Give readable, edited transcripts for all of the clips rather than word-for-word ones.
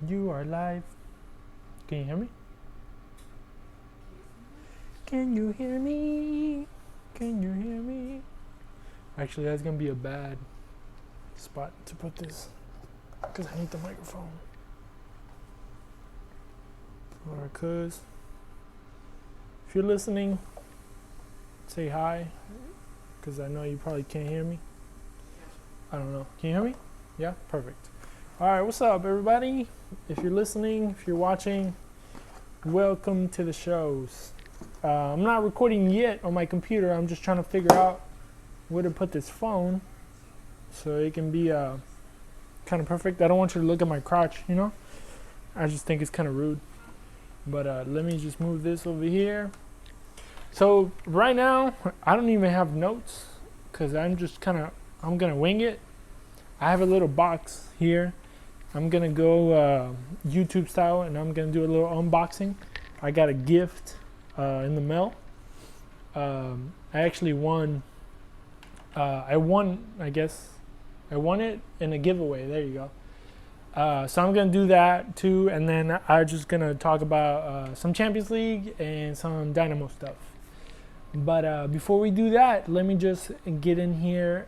You are live. Can you hear me? Can you hear me? Can you hear me? Actually, that's gonna be a bad spot to put this because I need the microphone. Or cause if you're listening, say hi because I know you probably can't hear me. I don't know. Can you hear me? Yeah? Perfect. Alright, what's up everybody? If you're listening, if you're watching, welcome to the shows. I'm not recording yet on my computer. I'm just trying to figure out where to put this phone so it can be kind of perfect. I don't want you to look at my crotch, you know? I just think it's kind of rude. But let me just move this over here. So right now, I don't even have notes because I'm going to wing it. I have a little box here. I'm going to go YouTube style and I'm going to do a little unboxing. I got a gift in the mail. I actually won. I won it in a giveaway. There you go. So I'm going to do that too. And then I'm just going to talk about some Champions League and some Dynamo stuff. But before we do that, let me just get in here.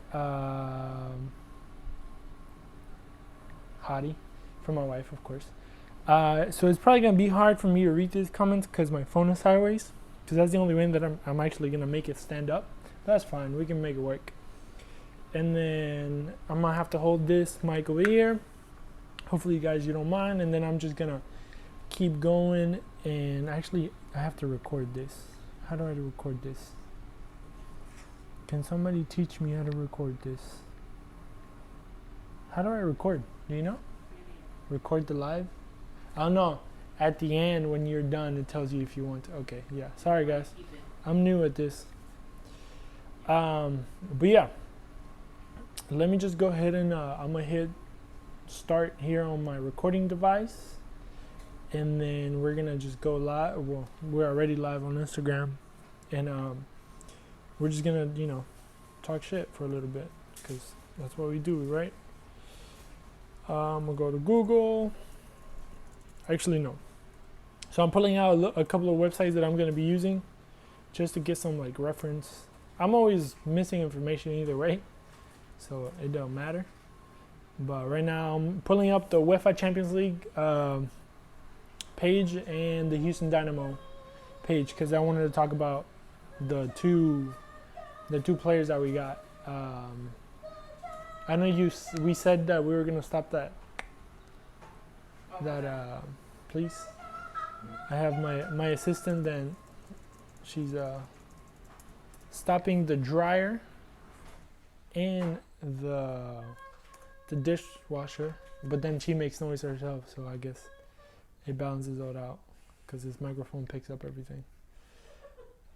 Hottie for my wife, of course. So it's probably going to be hard for me to read these comments because my phone is sideways. Because that's the only way that I'm actually going to make it stand up. That's fine. We can make it work. And then I'm going to have to hold this mic over here. Hopefully you guys, you don't mind. And then I'm just going to keep going. And actually, I have to record this. How do I record this? Can somebody teach me how to record this? How do I record? Do you know? Record the live? Oh no. At the end, when you're done, it tells you if you want to. Okay, yeah. Sorry, guys. I'm new at this. But yeah. Let me just go ahead and I'm going to hit start here on my recording device. And then we're going to just go live. Well, we're already live on Instagram. And we're just going to, talk shit for a little bit. Because that's what we do, right? I'm going to go to Google. Actually, no. So I'm pulling out a couple of websites that I'm going to be using just to get some reference. I'm always missing information either way, so it don't matter. But right now I'm pulling up the UEFA Champions League page and the Houston Dynamo page because I wanted to talk about the two players that we got. I know we said that we were gonna stop that. Please. I have my assistant and she's stopping the dryer and the dishwasher, but then she makes noise herself, so I guess it balances it out because this microphone picks up everything.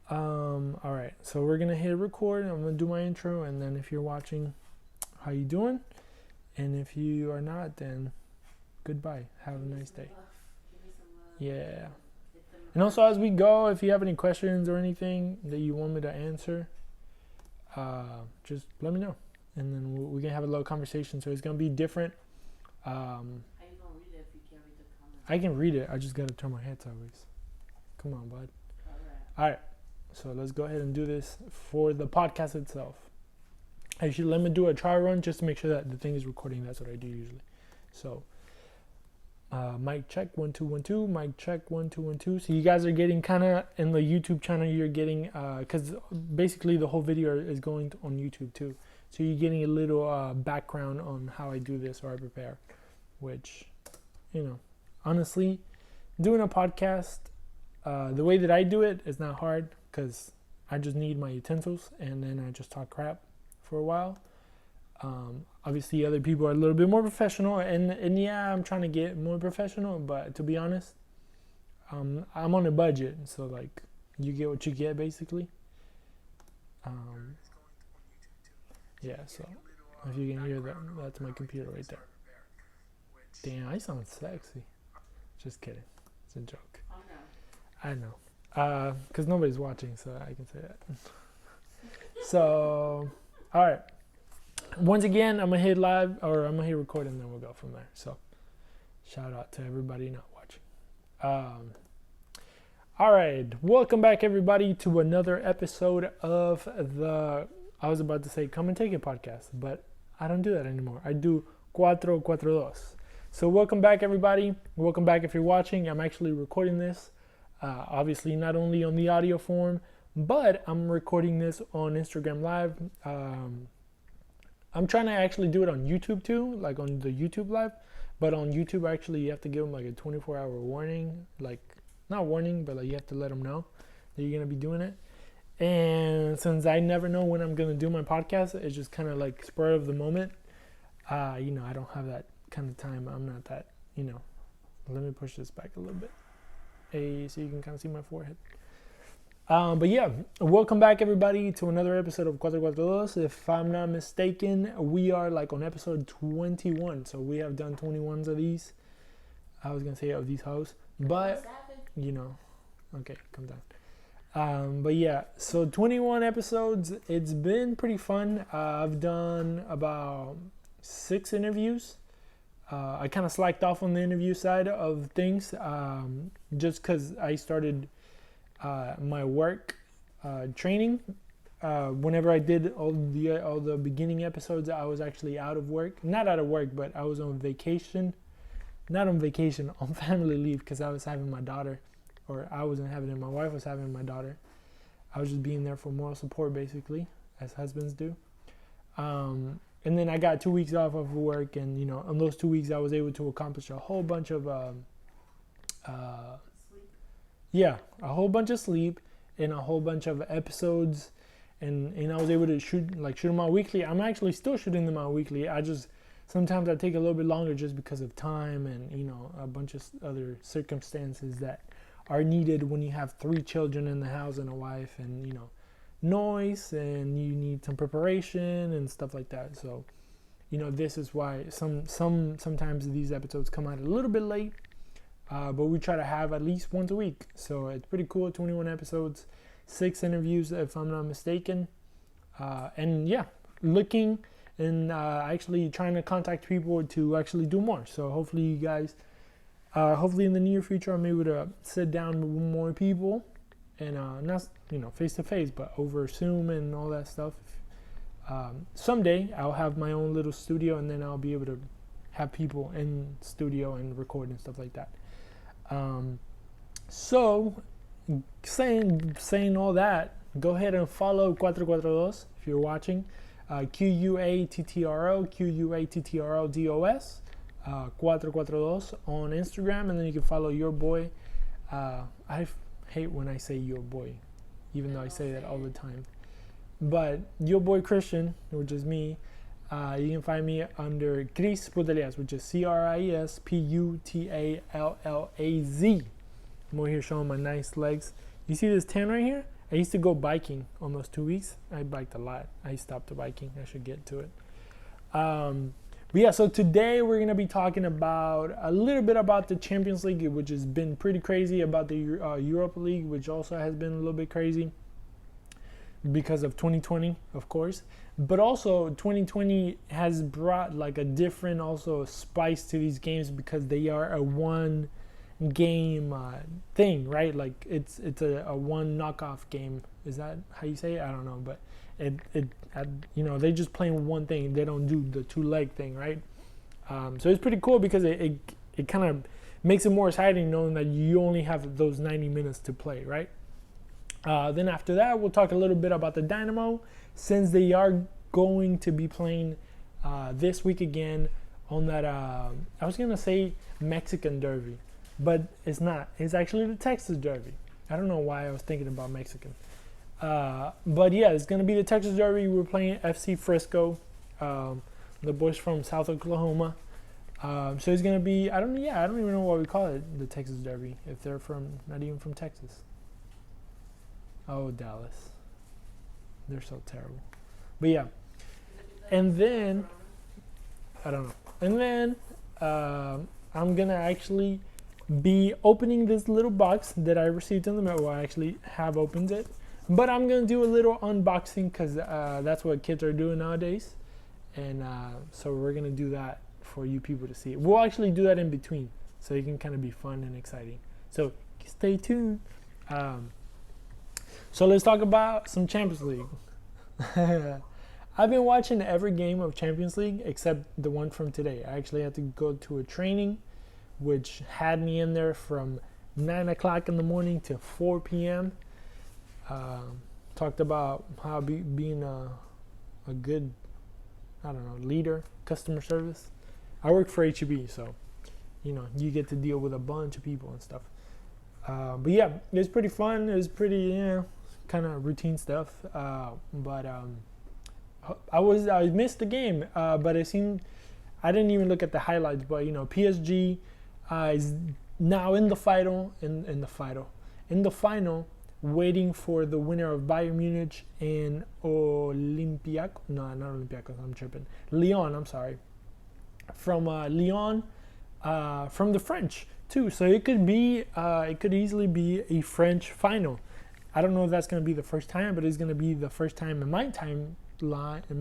All right, so we're gonna hit record. I'm gonna do my intro, and then if you're watching, how you doing? And if you are not, then goodbye. Have a nice day. Yeah. And also as we go, if you have any questions or anything that you want me to answer, just let me know. And then we can have a little conversation. So it's going to be different. How you going to read it if you can't read the comments? I can read it. I just got to turn my head sideways. Come on, bud. All right. So let's go ahead and do this for the podcast itself. Actually, let me do a try run just to make sure that the thing is recording. That's what I do usually. So, mic check 1 2 1 2. Mic check 1 2 1 2. So you guys are getting kind of in the YouTube channel. You're getting because basically the whole video is going on YouTube too. So you're getting a little background on how I do this or I prepare, which, honestly, doing a podcast, the way that I do it is not hard because I just need my utensils and then I just talk crap for a while. Obviously other people are a little bit more professional and yeah, I'm trying to get more professional, but to be honest, I'm on a budget, so you get what you get basically. Yeah, so if you can hear that, that's my computer right there. Damn, I sound sexy. Just kidding, it's a joke. I know, because nobody's watching, so I can say that. So, all right. Once again, I'm gonna hit live or I'm gonna hit record and then we'll go from there. So Shout out to everybody not watching. All right, welcome back everybody to another episode of the, I was about to say Come and Take It podcast, but I don't do that anymore. I do QuattroQuattroDos. So welcome back everybody. Welcome back if you're watching. I'm actually recording this, obviously not only on the audio form, but I'm recording this on Instagram Live. I'm trying to actually do it on YouTube too, like on the YouTube Live. But on YouTube, actually, you have to give them like a 24-hour warning, like not warning, but like you have to let them know that you're gonna be doing it. And since I never know when I'm gonna do my podcast, it's just kind of like spur of the moment. I don't have that kind of time. I'm not that, Let me push this back a little bit, so you can kind of see my forehead. But yeah, welcome back everybody to another episode of QuattroQuattroDos. If I'm not mistaken, we are like on episode 21. So we have done 21s of these. I was going to say of these hosts, but okay, come down. But yeah, so 21 episodes. It's been pretty fun. I've done about 6 interviews. I kind of slacked off on the interview side of things, just because I started my work training. Whenever I did all the beginning episodes, I was actually out of work. Not out of work, but I was on vacation. Not on vacation, on family leave, because I was having my daughter. Or I wasn't having it, my wife was having my daughter. I was just being there for moral support, basically, as husbands do. And then I got 2 weeks off of work, and on those 2 weeks I was able to accomplish a whole bunch of a whole bunch of sleep and a whole bunch of episodes, and I was able to shoot them out weekly. I'm actually still shooting them out weekly. Sometimes I take a little bit longer just because of time and a bunch of other circumstances that are needed when you have 3 children in the house and a wife, and noise, and you need some preparation and stuff like that. So this is why sometimes these episodes come out a little bit late. But we try to have at least once a week. So it's pretty cool. 21 episodes, 6 interviews, if I'm not mistaken. And yeah, looking and actually trying to contact people to actually do more. So hopefully you guys, hopefully in the near future, I'm able to sit down with more people and not, face to face, but over Zoom and all that stuff. Someday I'll have my own little studio, and then I'll be able to have people in studio and record and stuff like that. So saying all that, go ahead and follow QuattroQuattroDos if you're watching. QuattroQuattroDos, QuattroQuattroDos on Instagram, and then you can follow your boy. I hate when I say your boy, even though I say that all the time. But your boy Cristian, which is me, you can find me under Cris Putalias, which is CRISPUTALLAZ. I'm over here showing my nice legs. You see this tan right here? I used to go biking almost 2 weeks. I biked a lot. I stopped biking. I should get to it. But yeah, so today we're going to be talking about a little bit about the Champions League, which has been pretty crazy, about the Europa League, which also has been a little bit crazy because of 2020, of course. But also 2020 has brought like a different also spice to these games, because they are a one game thing, right? Like it's a one knockoff game. Is that how you say it? I don't know, but they just playing one thing. They don't do the 2-leg thing, right? So it's pretty cool because it kind of makes it more exciting knowing that you only have those 90 minutes to play, right? Then after that, we'll talk a little bit about the Dynamo, since they are going to be playing this week again on that, I was going to say Mexican Derby, but it's not. It's actually the Texas Derby. I don't know why I was thinking about Mexican. But yeah, it's going to be the Texas Derby. We're playing FC Frisco, the boys from South Oklahoma. So it's going to be, I don't even know why we call it the Texas Derby if they're not even from Texas. Oh, Dallas. They're so terrible. But yeah. And then, I don't know. And then I'm going to actually be opening this little box that I received in the mail. Well, I actually have opened it. But I'm going to do a little unboxing because that's what kids are doing nowadays. And so we're going to do that for you people to see. We'll actually do that in between. so it can kind of be fun and exciting. So stay tuned. So let's talk about some Champions League. I've been watching every game of Champions League except the one from today. I actually had to go to a training which had me in there from 9 o'clock in the morning to 4 p.m. Talked about how being a good, leader, customer service. I work for HEB, so, you get to deal with a bunch of people and stuff. But yeah, it was pretty fun. It was pretty, kind of routine stuff. But I missed the game, but it seemed, I didn't even look at the highlights, but, PSG is now in the final, waiting for the winner of Bayern Munich and Olympiacos. No, not Olympiacos. I'm tripping. Lyon. I'm sorry. From Lyon, from the French too. So it could easily be a French final. I don't know if that's going to be the first time, but it's going to be the first time in my time life.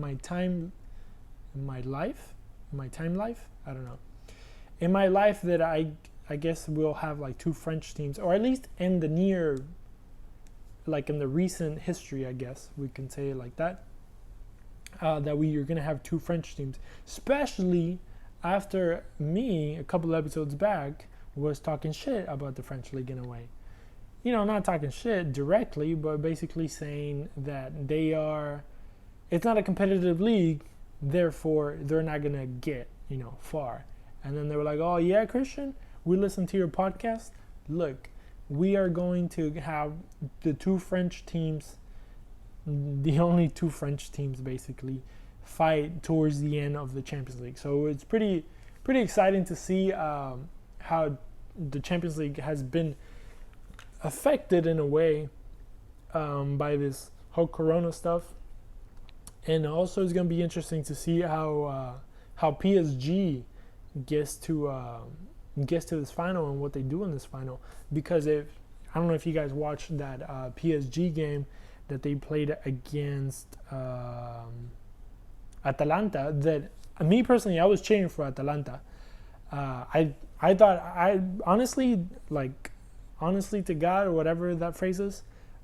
In my life that I guess we'll have like two French teams, or at least in the near, like in the recent history, I guess we can say it like that, that we are going to have two French teams, especially after me a couple episodes back was talking shit about the French league in a way. Not talking shit directly, but basically saying that it's not a competitive league, therefore they're not going to get, far. And then they were like, oh yeah, Christian, we listened to your podcast. Look, we are going to have the two French teams, the only two French teams basically, fight towards the end of the Champions League. So it's pretty exciting to see how the Champions League has been affected in a way by this whole Corona stuff. And also it's going to be interesting to see how PSG gets to this final and what they do in this final, because I don't know if you guys watched that PSG game that they played against Atalanta. That me personally, I was cheering for Atalanta. I thought honestly to God, or whatever that phrase is,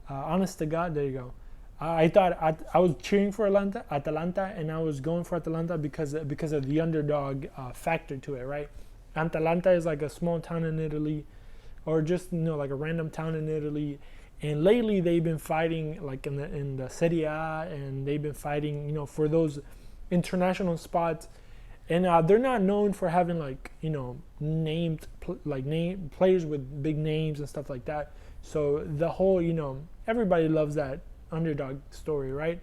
honest to God, there you go. I thought I was cheering for Atalanta, and I was going for Atalanta because of the underdog factor to it, right? Atalanta is like a small town in Italy, or just like a random town in Italy, and lately they've been fighting like in the Serie A, and they've been fighting for those international spots, and they're not known for having like named players with big names and stuff like that. So the whole everybody loves that underdog story, right?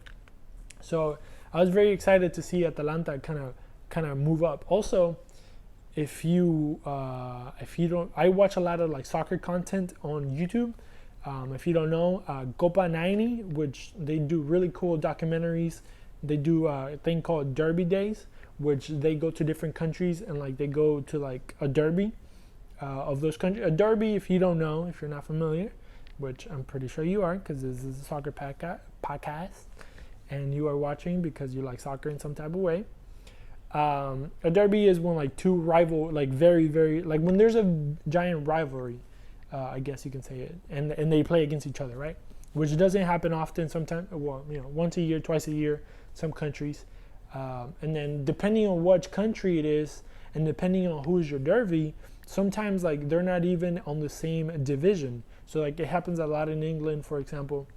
So I was very excited to see Atalanta kind of move up. Also, if you don't, I watch a lot of like soccer content on YouTube. If you don't know, Copa 90, which they do really cool documentaries. They do a thing called Derby Days, which they go to different countries and like they go to like a derby of those countries. A derby, if you don't know, if you're not familiar, which I'm pretty sure you are, because this is a soccer podcast, and you are watching because you like soccer in some type of way. A derby is when like two rival, like very, very, like when there's a giant rivalry, I guess you can say it, and they play against each other, right? Which doesn't happen often. Sometimes, once a year, twice a year, some countries. And then depending on which country it is, and depending on who's your derby, sometimes like they're not even on the same division. So like it happens a lot in England, for example,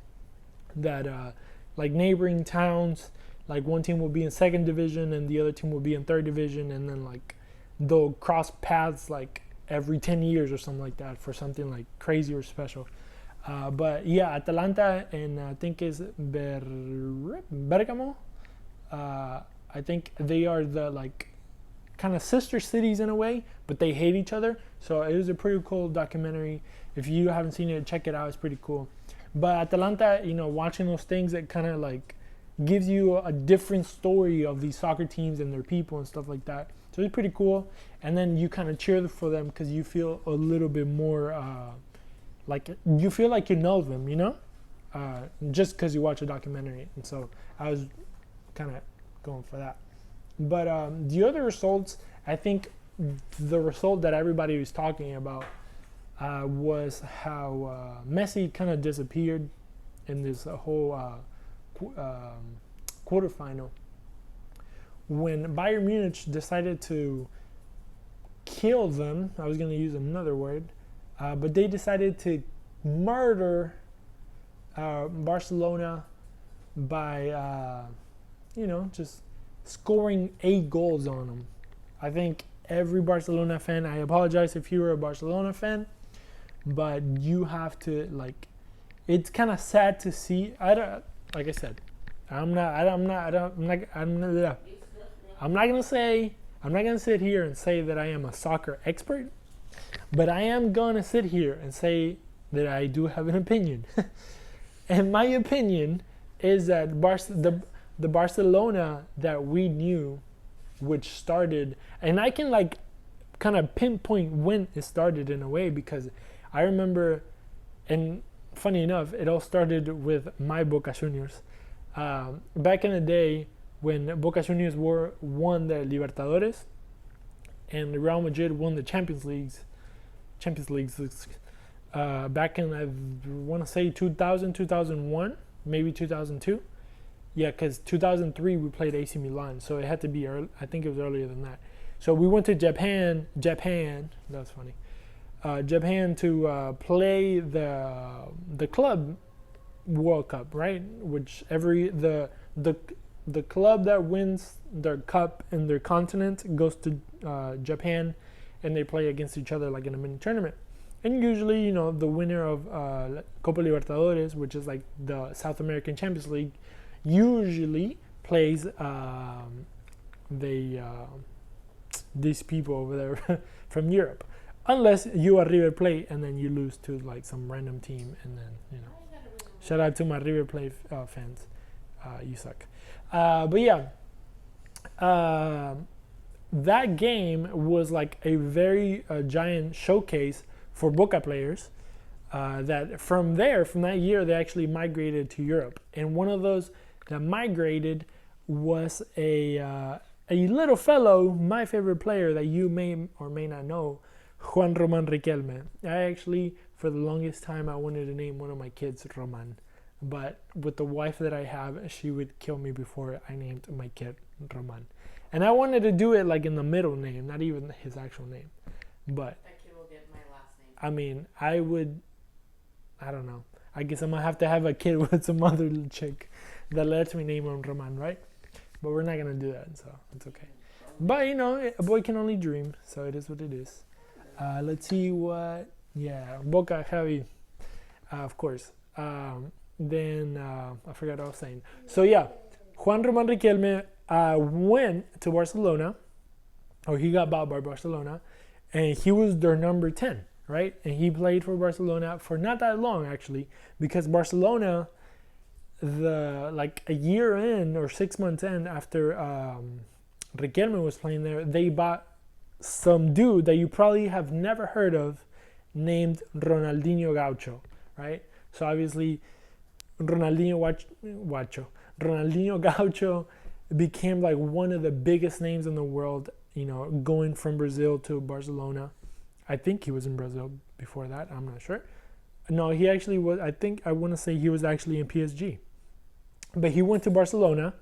that like neighboring towns, like one team will be in second division and the other team will be in third division, and then like they'll cross paths like every 10 years or something like that for something like crazy or special. But yeah, Atalanta and I think is Bergamo. I think they are the like kind of sister cities in a way, but they hate each other. So it was a pretty cool documentary. If you haven't seen it, check it out. It's pretty cool. But Atalanta, watching those things, it kind of like gives you a different story of these soccer teams and their people and stuff like that. So it's pretty cool. And then you kind of cheer for them because you feel a little bit more like you feel like you know them, just because you watch a documentary. And so I was kind of going for that. But the other results, I think the result that everybody was talking about was how Messi kind of disappeared in this whole quarterfinal when Bayern Munich decided to kill them. I was going to use another word, but they decided to murder Barcelona by, just scoring 8 goals on them. I think every Barcelona fan, I apologize if you were a Barcelona fan, but you have to, it's kind of sad to see. Like I said, I'm not gonna sit here and say that I am a soccer expert, but I am gonna sit here and say that I do have an opinion. And my opinion is that the Barcelona that we knew, which started, and I can kind of pinpoint when it started in a way, because I remember, and funny enough, it all started with my Boca Juniors. Back in the day when Boca Juniors won the Libertadores and Real Madrid won the Champions Leagues, back in, I want to say 2000, 2001, maybe 2002. Yeah, because 2003 we played AC Milan, so it had to be early. I think it was earlier than that. So we went to Japan, that's funny, Japan to play the club World Cup, right? Which the club that wins their cup in their continent goes to Japan, and they play against each other in a mini tournament. And usually, the winner of Copa Libertadores, which is the South American Champions League, usually plays these people over there from Europe, unless you are River Plate and then you lose to some random team, and then shout out to my River Plate fans, you suck. But yeah, that game was a very giant showcase for Boca players. That from that year, they actually migrated to Europe, and one of those that migrated was a little fellow, my favorite player that you may or may not know, Juan Roman Riquelme. I actually, for the longest time, I wanted to name one of my kids Roman, but with the wife that I have, she would kill me before I named my kid Roman. And I wanted to do it in the middle name, not even his actual name. But that kid will get my last name. I mean, I don't know. I guess I'm gonna have to have a kid with some other chick that lets me name him Roman, right? But we're not gonna do that, so it's okay. But a boy can only dream, so it is what it is. Let's see what. Yeah, Boca Javi, of course. Then I forgot what I was saying. So yeah, Juan Roman Riquelme went to Barcelona, or he got bought by Barcelona, and he was their number 10, right? And he played for Barcelona for not that long, actually, because Barcelona, a year in or 6 months in after Riquelme was playing there, they bought some dude that you probably have never heard of named Ronaldinho Gaucho, right? So obviously Ronaldinho Gaucho became one of the biggest names in the world, going from Brazil to Barcelona. I think he was in Brazil before that, I'm not sure. No, he actually was. I want to say he was actually in PSG. But he went to Barcelona,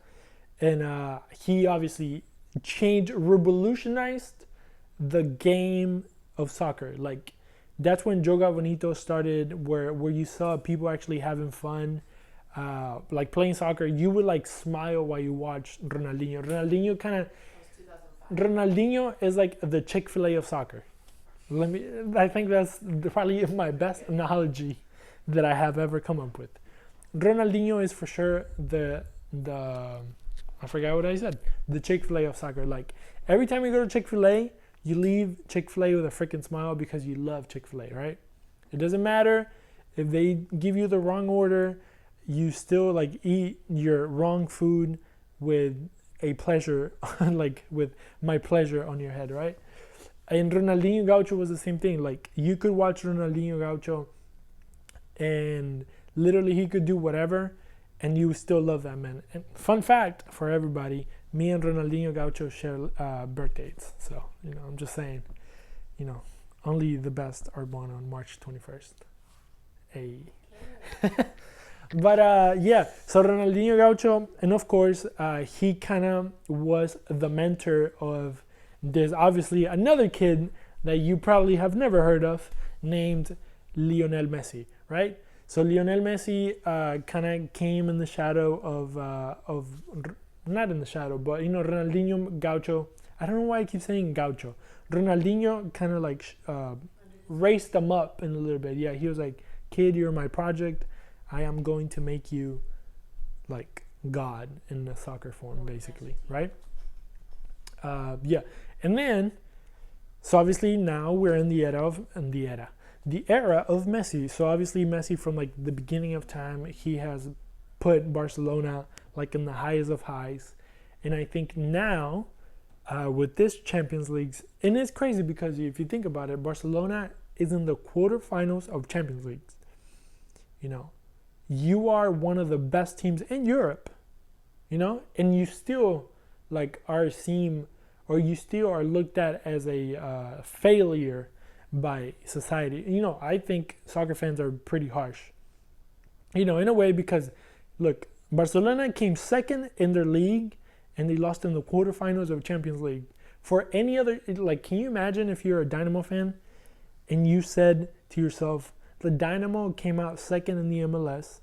and he obviously revolutionized the game of soccer. That's when Joga Bonito started, where you saw people actually having fun, playing soccer. You would smile while you watched Ronaldinho. Ronaldinho is the Chick-fil-A of soccer. I think that's probably my best analogy that I have ever come up with. Ronaldinho is for sure the I forgot what I said. The Chick-fil-A of soccer. Every time you go to Chick-fil-A, you leave Chick-fil-A with a freaking smile because you love Chick-fil-A, right? It doesn't matter if they give you the wrong order, you still eat your wrong food with a pleasure, with my pleasure on your head, right? And Ronaldinho Gaucho was the same thing. You could watch Ronaldinho Gaucho and literally he could do whatever and you still love that man. And fun fact for everybody, me and Ronaldinho Gaucho share birthdays. So, I'm just saying, only the best are born on March 21st. Hey. But so Ronaldinho Gaucho, and of course, he kind of was the mentor of, there's obviously another kid that you probably have never heard of named Lionel Messi, right? So Lionel Messi kind of came in the shadow of not in the shadow, but Ronaldinho Gaucho. I don't know why I keep saying Gaucho. Ronaldinho kind of like raised him up in a little bit. Yeah, he was like, kid, you're my project. I am going to make you like God in the soccer form, basically, right? And then, so obviously now we're in the era of Messi. So obviously Messi, from like the beginning of time, he has put Barcelona like in the highest of highs. And I think now with this Champions League, and it's crazy because if you think about it, Barcelona is in the quarterfinals of Champions League. You are one of the best teams in Europe, and you still like are seen, or you still are looked at as a failure by society. I think soccer fans are pretty harsh, in a way, because look, Barcelona came second in their league and they lost in the quarterfinals of Champions League. For any other, like, can you imagine if you're a Dynamo fan and you said to yourself, the Dynamo came out second in the MLS,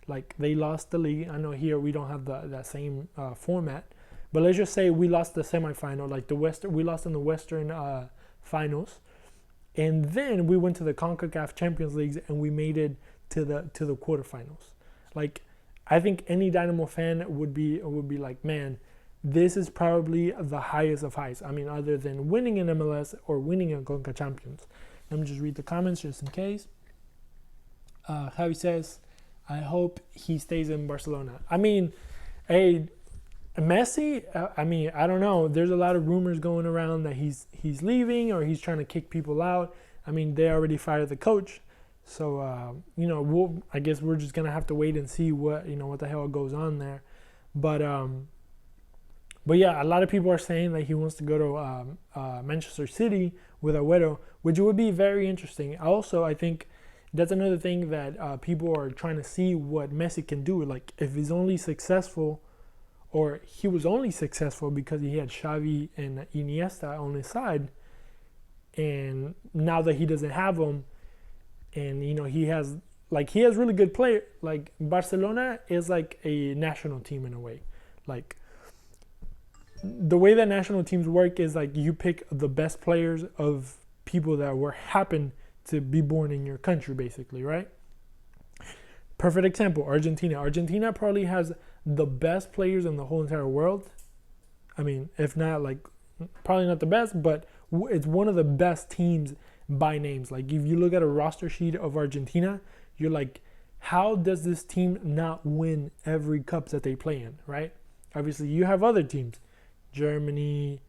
like they lost the league. I know here we don't have that same format, but let's just say we lost the semifinal, like we lost in the Western finals, and then we went to the CONCACAF Champions League and we made it to the quarterfinals. Like, I think any Dynamo fan would be like, man, this is probably the highest of highs. I mean, other than winning in MLS or winning in CONCACAF Champions. Let me just read the comments just in case. Javi says, I hope he stays in Barcelona. I mean, hey, Messi, I don't know. There's a lot of rumors going around that he's leaving or he's trying to kick people out. I mean, they already fired the coach. So, I guess we're just going to have to wait and see what the hell goes on there. But yeah, a lot of people are saying that he wants to go to Manchester City with Agüero, which would be very interesting. Also, I think that's another thing that people are trying to see what Messi can do. Like, if he's only successful, or he was only successful because he had Xavi and Iniesta on his side, and now that he doesn't have them, and he has really good players. Like, Barcelona is like a national team in a way. Like, the way that national teams work is like you pick the best players of people that happen to be born in your country, basically, right? Perfect example, Argentina. Argentina probably has the best players in the whole entire world. I mean, if not, like, probably not the best, but it's one of the best teams by names. Like, if you look at a roster sheet of Argentina, you're like, how does this team not win every cup that they play in, right? Obviously, you have other teams. Germany,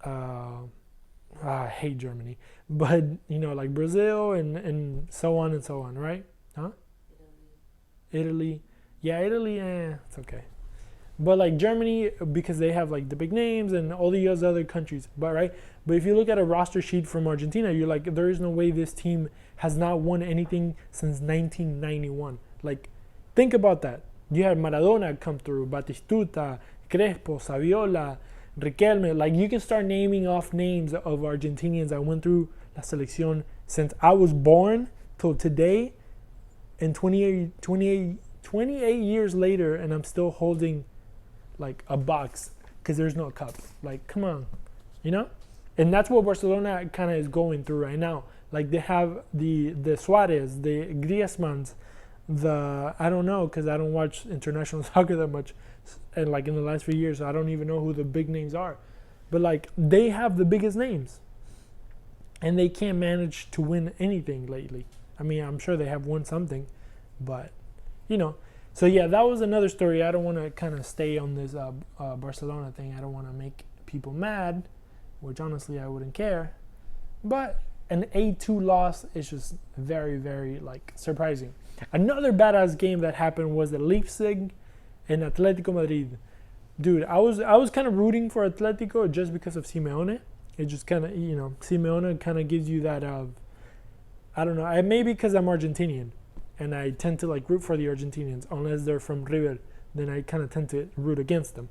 I hate Germany, but like Brazil and so on and so on, right? Huh? Italy. Yeah, Italy, it's okay. But like Germany, because they have like the big names, and all the other countries, but if you look at a roster sheet from Argentina, you're like, there is no way this team has not won anything since 1991. Like, think about that. You had Maradona come through, Batistuta, Crespo, Saviola, Riquelme. Like, you can start naming off names of Argentinians that went through La Selección since I was born till today, and 28 years later, and I'm still holding like a box because there's no cup. Like, come on, and that's what Barcelona kind of is going through right now. Like, they have the Suarez, the Griezmanns, I don't know, because I don't watch international soccer that much, and like in the last few years, so I don't even know who the big names are. But like, they have the biggest names, and they can't manage to win anything lately. I mean, I'm sure they have won something, but So yeah, that was another story. I don't want to kind of stay on this Barcelona thing. I don't want to make people mad, which honestly I wouldn't care. But an 8-2 loss is just very, very like surprising. Another badass game that happened was the Leipzig and Atletico Madrid. dude, I was kind of rooting for Atletico just because of Simeone. It just kind of, Simeone kind of gives you that I don't know, maybe because I'm Argentinian and I tend to like root for the Argentinians unless they're from River, then I kind of tend to root against them.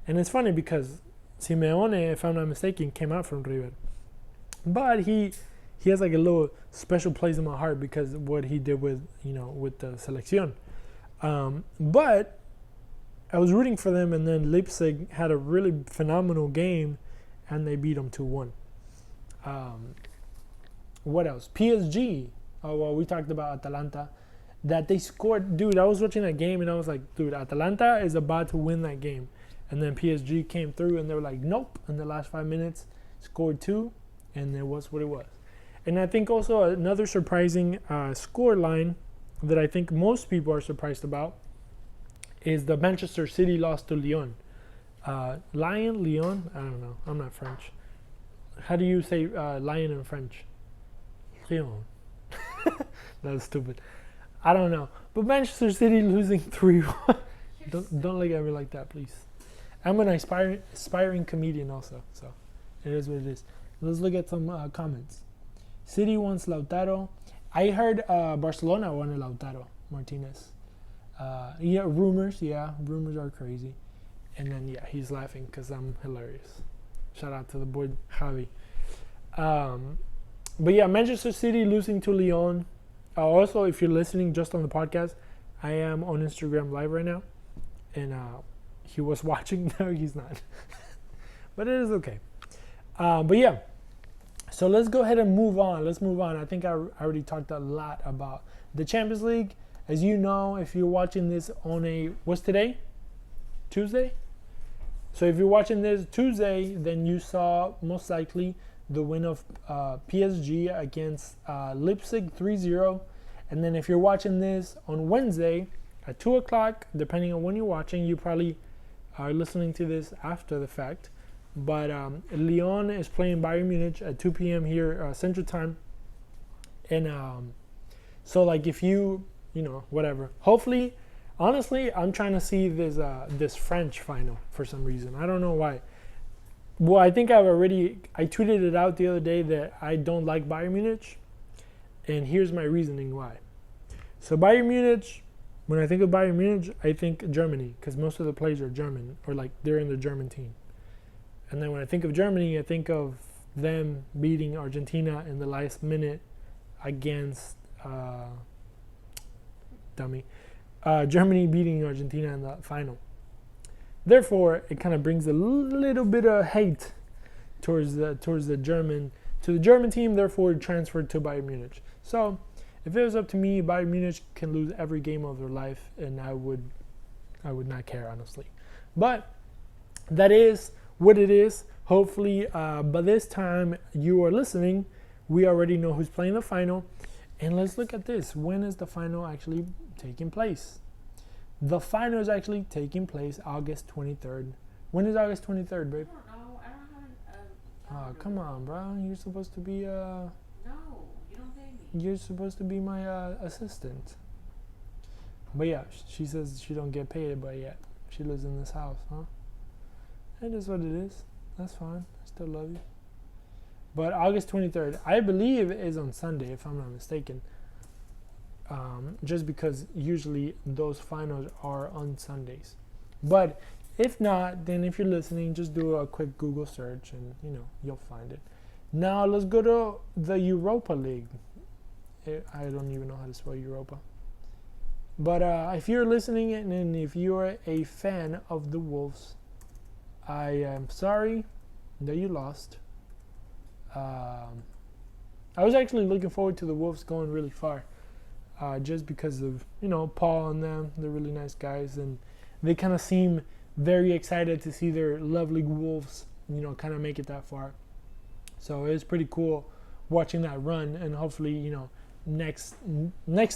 And it's funny because Simeone, if I'm not mistaken, came out from River, but he has like a little special place in my heart because of what he did with with the selección. But I was rooting for them, and then Leipzig had a really phenomenal game, and they beat them 2-1. What else? PSG. Oh, well, we talked about Atalanta. That they scored. Dude, I was watching that game, and I was like, dude, Atalanta is about to win that game. And then PSG came through, and they were like, nope. In the last 5 minutes, scored 2, and it was what it was. And I think also another surprising score line that I think most people are surprised about is the Manchester City loss to Lyon. Lyon? I don't know. I'm not French. How do you say lion in French? Lyon. That was stupid. I don't know. But Manchester City losing 3-1. Don't look at me like that, please. I'm an aspiring comedian also, so it is what it is. Let's look at some comments. City wants Lautaro. I heard Barcelona wanted Lautaro Martinez. Yeah, rumors. Yeah, rumors are crazy. And then, yeah, he's laughing because I'm hilarious. Shout out to the boy Javi. But yeah, Manchester City losing to Lyon. Also, if you're listening just on the podcast, I am on Instagram Live right now. And he was watching. No, he's not. But it is okay. But yeah. So let's go ahead and move on. Let's move on. I think I already talked a lot about the Champions League. As you know, if you're watching this on what's today? Tuesday? So if you're watching this Tuesday, then you saw most likely the win of PSG against Leipzig 3-0. And then if you're watching this on Wednesday at 2 o'clock, depending on when you're watching, you probably are listening to this after the fact. But Lyon is playing Bayern Munich at 2 p.m. here Central Time. And so, like, if you whatever. Hopefully, honestly, I'm trying to see this French final for some reason. I don't know why. Well, I think I tweeted it out the other day that I don't like Bayern Munich. And here's my reasoning why. So Bayern Munich, when I think of Bayern Munich, I think Germany, because most of the players are German, or like they're in the German team. And then when I think of Germany, I think of them beating Argentina in the last minute against Germany beating Argentina in the final. Therefore, it kind of brings a little bit of hate towards the German team. Therefore, it transferred to Bayern Munich. So, if it was up to me, Bayern Munich can lose every game of their life, and I would not care, honestly. But that is what it is. Hopefully, by this time you are listening, we already know who's playing the final. And let's look at this. When is the final actually taking place? The final is actually taking place August 23rd. When is August 23rd, babe? I don't know. I don't have Oh, come on, bro. You're supposed to be No, you don't pay me. You're supposed to be my assistant. But yeah, she says she don't get paid, but yeah, she lives in this house, huh? It is what it is. That's fine. I still love you. But August 23rd, I believe, is on Sunday, if I'm not mistaken. Just because usually those finals are on Sundays. But if not, then if you're listening, just do a quick Google search and, you'll find it. Now let's go to the Europa League. I don't even know how to spell Europa. But if you're listening and if you're a fan of the Wolves, I am sorry that you lost. I was actually looking forward to the Wolves going really far, just because of Paul and them. They're really nice guys, and they kind of seem very excited to see their lovely Wolves kind of make it that far. So it was pretty cool watching that run, and hopefully next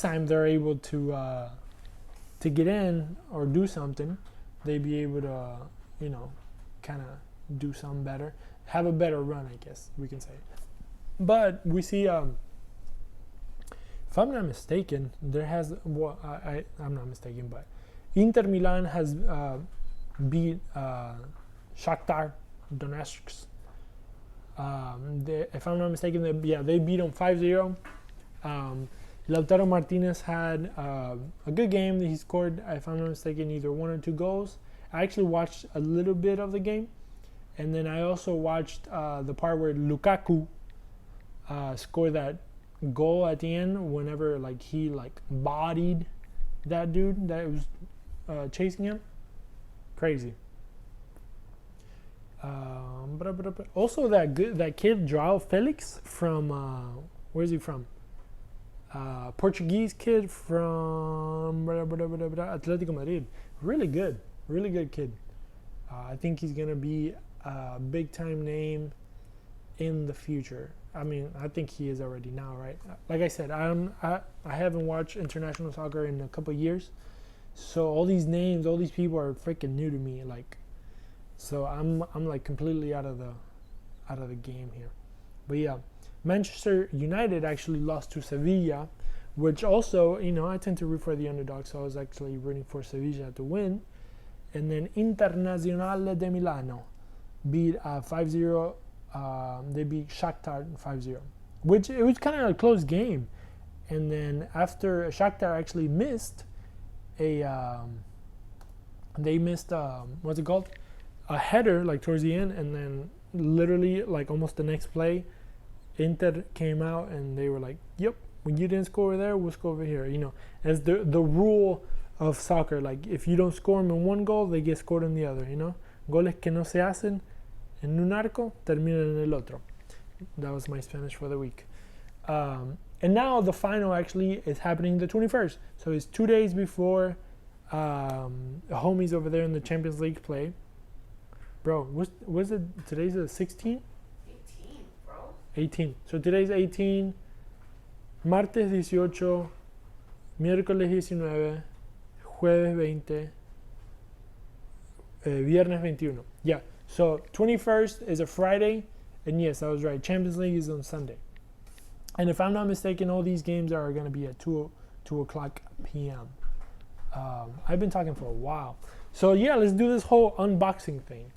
time they're able to get in or do something, they be able to kind of do something better, have a better run, I guess we can say. But we see, if I'm not mistaken, there has I'm not mistaken, but Inter Milan has beat Shakhtar Donetsk. If I'm not mistaken, they beat them 5-0. Lautaro Martinez had a good game. He scored, if I'm not mistaken, either 1 or 2 goals. I actually watched a little bit of the game, and then I also watched the part where Lukaku scored that goal at the end. Whenever he bodied that dude that was chasing him, crazy. Also, that kid Joao Felix from where's he from? Portuguese kid from Atletico Madrid. Really good kid. I think he's gonna be a big time name in the future. I mean, I think he is already now, right? Like I said, I haven't watched international soccer in a couple of years, so all these names, all these people are freaking new to me. So I'm like completely out of the game here. But yeah, Manchester United actually lost to Sevilla, which also, I tend to root for the underdog, so I was actually rooting for Sevilla to win. And then Internazionale de Milano beat 5-0. They beat Shakhtar 5-0, which it was kind of a close game. And then after Shakhtar actually missed what's it called? A header towards the end, and then literally almost the next play, Inter came out and they were like, "Yep, when you didn't score there, we'll score over here." As the rule of soccer, if you don't score them in one goal, they get scored in the other. Goles que no se hacen en un arco terminan en el otro. That was my Spanish for the week. And now the final actually is happening the 21st, so it's 2 days before the homies over there in the Champions League play. Bro, was it today's the 16th? 18, bro. 18. So today's 18, martes 18, miércoles 19, jueves 20, viernes 21. Yeah, so 21st is a Friday, and yes, I was right. Champions League is on Sunday. And if I'm not mistaken, all these games are going to be at 2 o'clock p.m. I've been talking for a while. So yeah, let's do this whole unboxing thing.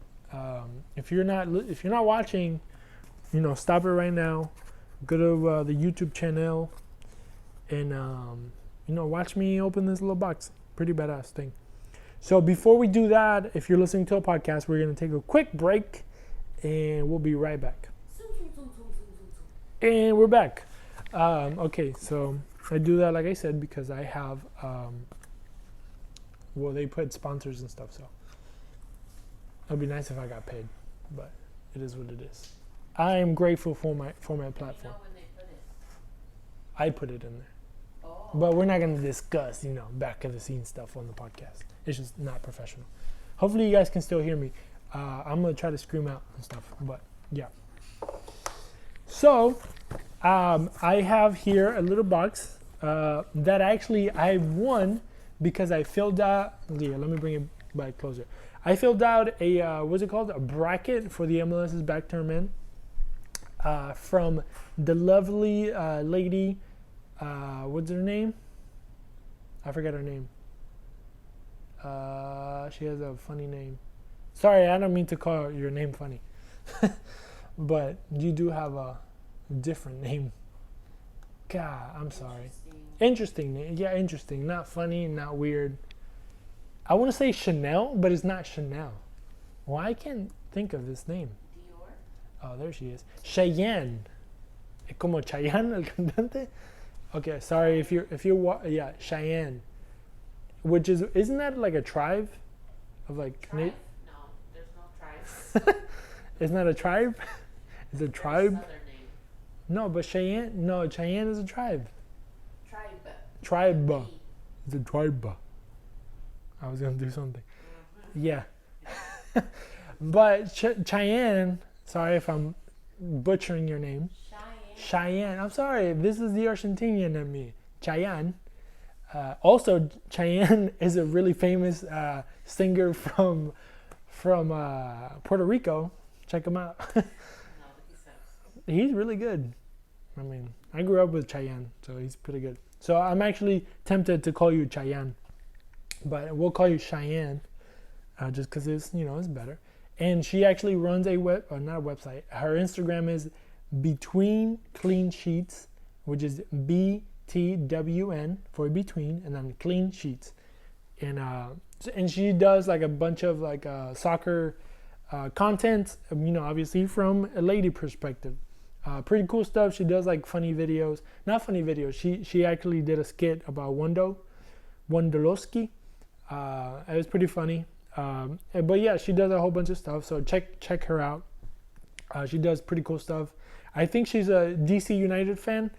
If you're not watching, stop it right now. Go to the YouTube channel and watch me open this little box. Pretty badass thing. So before we do that, if you're listening to a podcast, we're gonna take a quick break, and we'll be right back. And we're back. Okay, so I do that like I said because I have they put sponsors and stuff, so. It'd be nice if I got paid, but it is what it is. I am grateful for my platform. When they put it? I put it in there. Oh. But we're not going to discuss, back of the scenes stuff on the podcast. It's just not professional. Hopefully you guys can still hear me. I'm going to try to scream out and stuff, but yeah. So, I have here a little box that actually I won because I filled out. Yeah, let me bring it back closer. I filled out a bracket for the MLS's back tournament from the lovely lady, what's her name? I forgot her name. She has a funny name. Sorry, I don't mean to call your name funny. But you do have a different name. God, I'm sorry. Interesting name. Yeah, interesting. Not funny, not weird. I want to say Chanel, but it's not Chanel. Well, I can't think of this name. Dior? Oh, there she is. Cheyenne. Como Chayanne, el cantante? Okay, sorry if you're yeah, Cheyenne. Which isn't that like a tribe? Of Tribe? No, there's no tribes. Isn't that a tribe? It's a tribe? Southern name. No, but Cheyenne is a tribe. Tribe. It's a tribe. I was going to do something. Mm-hmm. Yeah. But Cheyenne, sorry if I'm butchering your name. Cheyenne. I'm sorry. This is the Argentinian in me. Cheyenne. Also, Cheyenne is a really famous singer from Puerto Rico. Check him out. He's really good. I mean, I grew up with Cheyenne, so he's pretty good. So I'm actually tempted to call you Cheyenne, but we'll call you Cheyenne. just because it's it's better. And she actually runs a not a website. Her Instagram is Between Clean Sheets, which is BTWN for between, and then clean sheets. And she does like a bunch of like soccer content, obviously from a lady perspective. Pretty cool stuff. She does like funny videos, not funny videos. She actually did a skit about Wondolowski. It was pretty funny. But yeah, she does a whole bunch of stuff. So check her out. She does pretty cool stuff. I think she's a DC United fan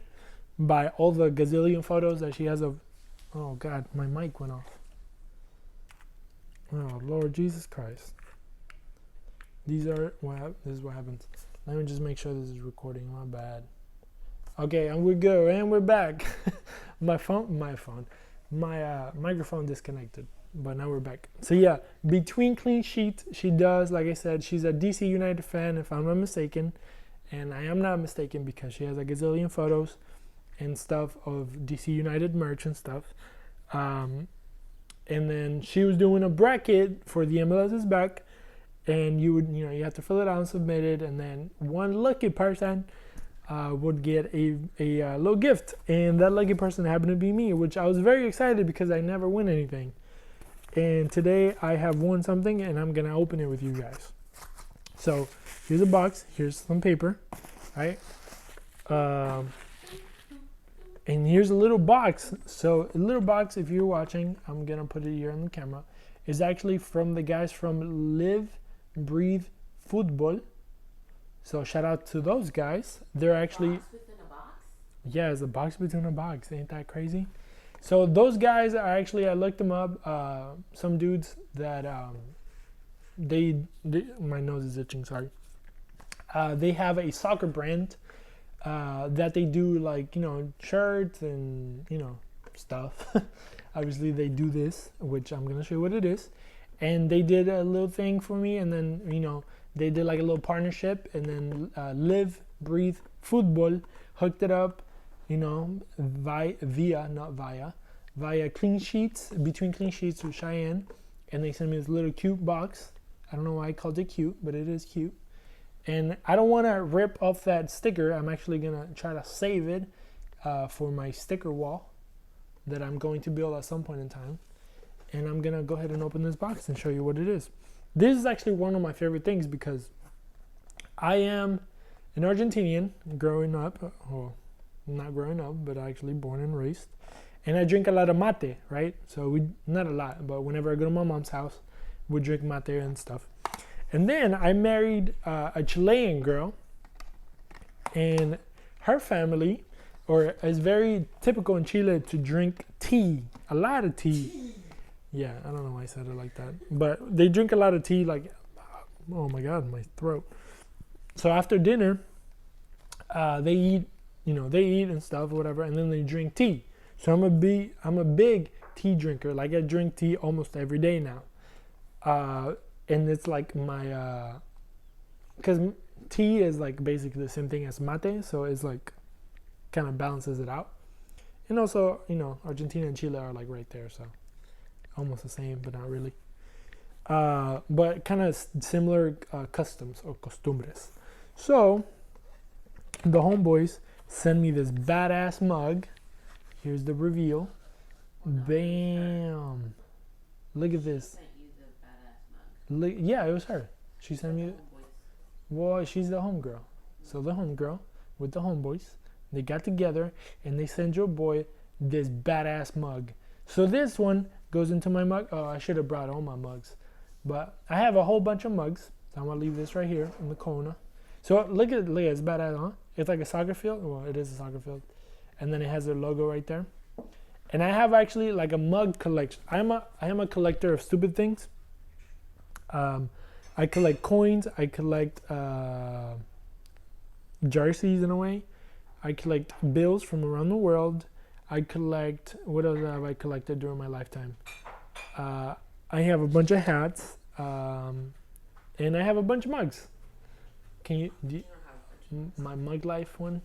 by all the gazillion photos that she has of. Oh God, my mic went off. Oh Lord Jesus Christ. This is what happens. Let me just make sure this is recording. My bad. Okay, and we're good, and we're back. my microphone disconnected, but now we're back. So yeah, Between Clean Sheets, she does, like I said, she's a DC United fan, if I'm not mistaken, and I am not mistaken because she has a gazillion photos and stuff of DC United merch and stuff. And then she was doing a bracket for the MLS is Back. And you have to fill it out and submit it, and then one lucky person would get a little gift, and that lucky person happened to be me, which I was very excited because I never win anything. And today I have won something, and I'm gonna open it with you guys. So here's a box. Here's some paper, right? And here's a little box. So a little box, if you're watching, I'm gonna put it here on the camera. Is actually from the guys from Live Breathe Football. So shout out to those guys. They're actually Box within a box? yeah, it's a box between a box. Ain't that crazy? So those guys are actually, I looked them up. Some dudes that they my nose is itching. Sorry. They have a soccer brand that they do like shirts and stuff. Obviously they do this, which I'm gonna show you what it is. And they did a little thing for me, and then they did like a little partnership, and then Live Breathe Football hooked it up, via Clean Sheets, Between Clean Sheets with Cheyenne, and they sent me this little cute box. I don't know why I called it cute, but it is cute. And I don't want to rip off that sticker. I'm actually gonna try to save it for my sticker wall that I'm going to build at some point in time. And I'm gonna go ahead and open this box and show you what it is. This is actually one of my favorite things because I am an Argentinian growing up, or not growing up, but actually born and raised. And I drink a lot of mate, right? So not a lot, but whenever I go to my mom's house, we drink mate and stuff. And then I married a Chilean girl, and her family, it's very typical in Chile to drink tea, a lot of tea. Yeah, I don't know why I said it like that, but they drink a lot of tea. Like, oh my God, my throat. So after dinner, they eat, they eat and stuff, whatever, and then they drink tea. So I'm a big tea drinker. Like I drink tea almost every day now, and it's like my, because tea is like basically the same thing as mate, so it's like kind of balances it out. And also, Argentina and Chile are like right there, so almost the same, but not really. But kind of similar customs or costumbres. So the homeboys send me this badass mug. Here's the reveal. Bam! Look at this. Sent you the badass mug. Yeah, it was her. She sent me. Well, she's the homegirl. So the homegirl with the homeboys, they got together and they sent your boy this badass mug. So this one goes into my mug. Oh, I should have brought all my mugs, but I have a whole bunch of mugs. So I'm gonna leave this right here in the corner. So look at it, it's badass, huh? It's like a soccer field. Well, it is a soccer field, and then it has their logo right there. And I have actually like a mug collection. I am a collector of stupid things. I collect coins. I collect jerseys in a way. I collect bills from around the world. I collect, what else have I collected during my lifetime? I have a bunch of hats, and I have a bunch of mugs. My mug life one?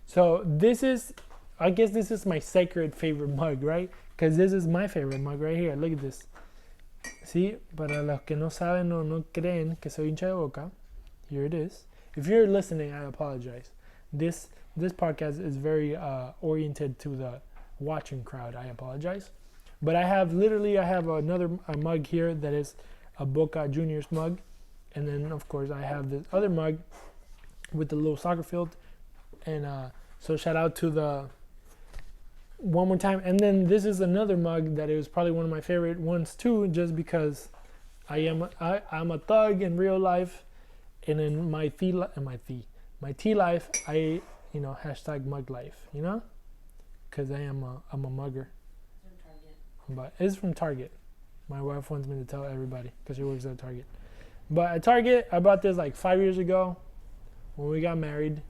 So I guess this is my sacred favorite mug, right? Because this is my favorite mug right here. Look at this. Sí, para los que no saben o no creen que soy hincha de Boca, here it is. If you're listening, I apologize. This podcast is very oriented to the watching crowd. I apologize. But I have another mug here that is a Boca Juniors mug. And then, of course, I have this other mug with the little soccer field. And so shout out to the one more time. And then this is another mug that is probably one of my favorite ones too, just because I'm a thug in real life. And in my tea life, I, hashtag mug life, because I'm a mugger. But it's from Target. My wife wants me to tell everybody because she works at Target. But at Target, I bought this like 5 years ago when we got married.